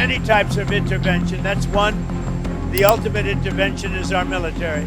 many types of intervention. That's one. The ultimate intervention is our military.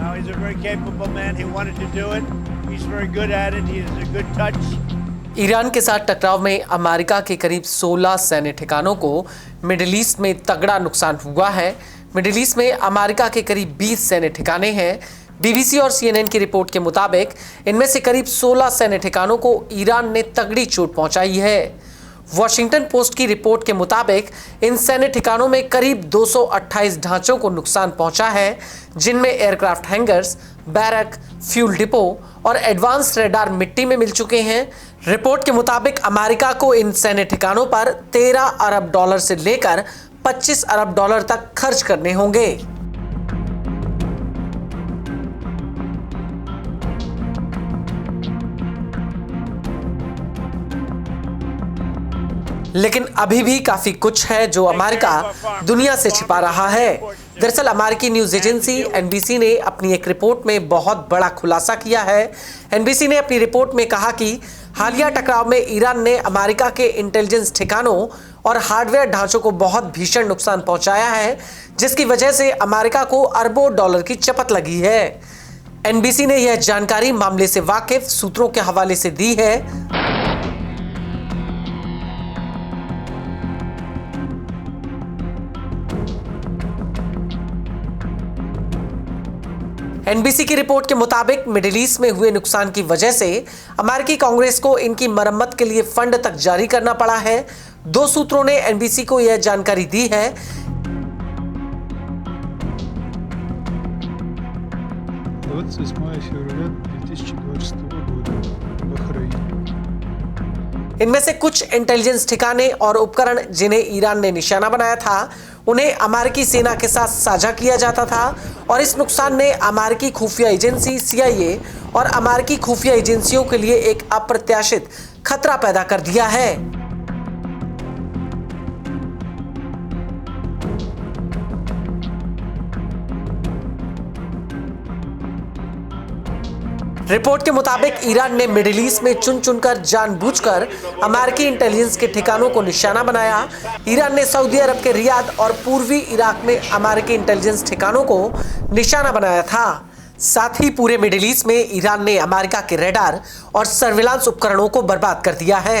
Now he's a very capable man. He wanted to do it. He's very good at it. He has a good touch. Iran के साथ टकराव में America के करीब 16 सैन्य ठिकानों को middle east में तगड़ा नुकसान हुआ है। मिडिल ईस्ट में अमेरिका के करीब 20 सैन्य ठिकाने हैं। बीबीसी और सीएनएन की रिपोर्ट के मुताबिक इनमें से करीब 16 सैन्य ठिकानों को ईरान ने तगड़ी चोट पहुंचाई है। वॉशिंगटन पोस्ट की रिपोर्ट के मुताबिक इन सैन्य ठिकानों में करीब 228 ढांचों को नुकसान पहुंचा है, जिनमें aircraft hangers, barrack, fuel depot और एडवांस रेडार मिट्टी में मिल चुके हैं। रिपोर्ट के मुताबिक अमेरिका को इन सैन्य ठिकानों पर 13 अरब डॉलर से लेकर 25 अरब डॉलर तक खर्च करने होंगे। लेकिन अभी भी काफी कुछ है जो अमेरिका दुनिया से छिपा रहा है। दरअसल अमेरिकी न्यूज एजेंसी एनबीसी ने अपनी एक रिपोर्ट में बहुत बड़ा खुलासा किया है। एनबीसी ने अपनी रिपोर्ट में कहा कि हालिया टकराव में ईरान ने अमेरिका के इंटेलिजेंस ठिकानों और हार्डवेयर ढांचों को बहुत भीषण नुकसान पहुंचाया है, जिसकी वजह से अमेरिका को अरबों डॉलर की चपत लगी है। एनबीसी ने यह जानकारी मामले से वाकिफ सूत्रों के हवाले से दी है। एनबीसी की रिपोर्ट के मुताबिक मिडिल ईस्ट में हुए नुकसान की वजह से अमेरिकी कांग्रेस को इनकी मरम्मत के लिए फंड तक जारी करना पड़ा है। 2 सूत्रों ने एनबीसी को यह जानकारी दी है। इनमें से कुछ इंटेलिजेंस ठिकाने और उपकरण जिन्हें ईरान ने निशाना बनाया था, उन्हें अमेरिकी सेना के साथ साझा किया जाता था और इस नुकसान ने अमेरिकी खुफिया एजेंसी CIA और अमेरिकी खुफिया एजेंसियों के लिए एक अप्रत्याशित खतरा पैदा कर दिया है। रिपोर्ट के मुताबिक ईरान ने मिडिल ईस्ट में चुन चुनकर जानबूझकर अमेरिकी इंटेलिजेंस के ठिकानों को निशाना बनाया। ईरान ने सऊदी अरब के रियाद और पूर्वी इराक में अमेरिकी इंटेलिजेंस ठिकानों को निशाना बनाया था। साथ ही पूरे मिडिल ईस्ट में ईरान ने अमेरिका के रडार और सर्विलांस उपकरणों को बर्बाद कर दिया है।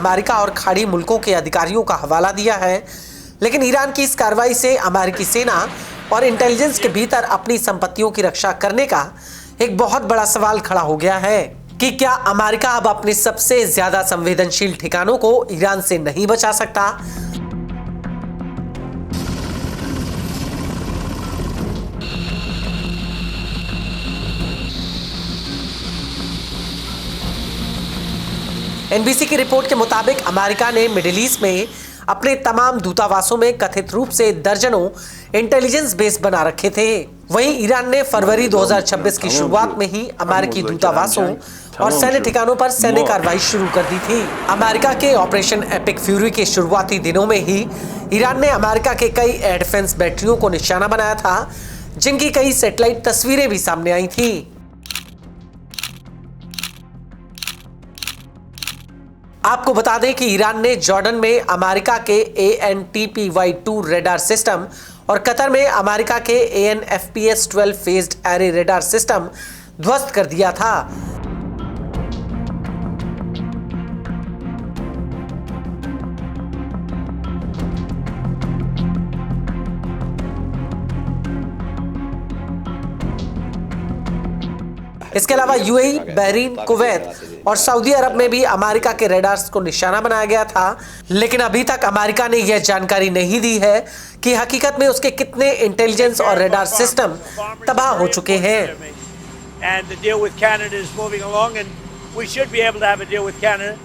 अमेरिका और खाड़ी मुल्कों के अधिकारियों का हवाला दिया है। लेकिन ईरान की इस कार्रवाई से अमेरिकी सेना और इंटेलिजेंस के भीतर अपनी संपत्तियों की रक्षा करने का एक बहुत बड़ा सवाल खड़ा हो गया है कि क्या अमेरिका अब अपने सबसे ज्यादा संवेदनशील ठिकानों को ईरान से नहीं बचा सकता। एनबीसी की रिपोर्ट के मुताबिक अमेरिका ने मिडिल ईस्ट में अपने तमाम दूतावासों में कथित रूप से दर्जनों इंटेलिजेंस बेस बना रखे थे। वहीं ईरान ने फरवरी 2026 की शुरुआत में ही अमेरिकी दूतावासों और सैन्य ठिकानों पर सैन्य कार्रवाई शुरू कर दी थी। अमेरिका के ऑपरेशन एपिक फ्यूरी के शुरुआती दिनों में ही ईरान ने अमेरिका के कई एयर डिफेंस बैटरियों को निशाना बनाया था, जिनकी कई सैटेलाइट तस्वीरें भी सामने आई थी। आपको बता दें कि ईरान ने जॉर्डन में अमेरिका के ANTPY-2 रेडार सिस्टम और कतर में अमेरिका के ANFPS-12 phased array radar system ध्वस्त कर दिया था। इसके अलावा यूएई, बहरीन, कुवैत और सऊदी अरब में भी अमेरिका के रेडार्स को निशाना बनाया गया था, लेकिन अभी तक अमेरिका ने यह जानकारी नहीं दी है कि हकीकत में उसके कितने इंटेलिजेंस और रेडार सिस्टम तबाह हो चुके हैं। And the deal with Canada is moving along, and we should be able to have a deal with Canada.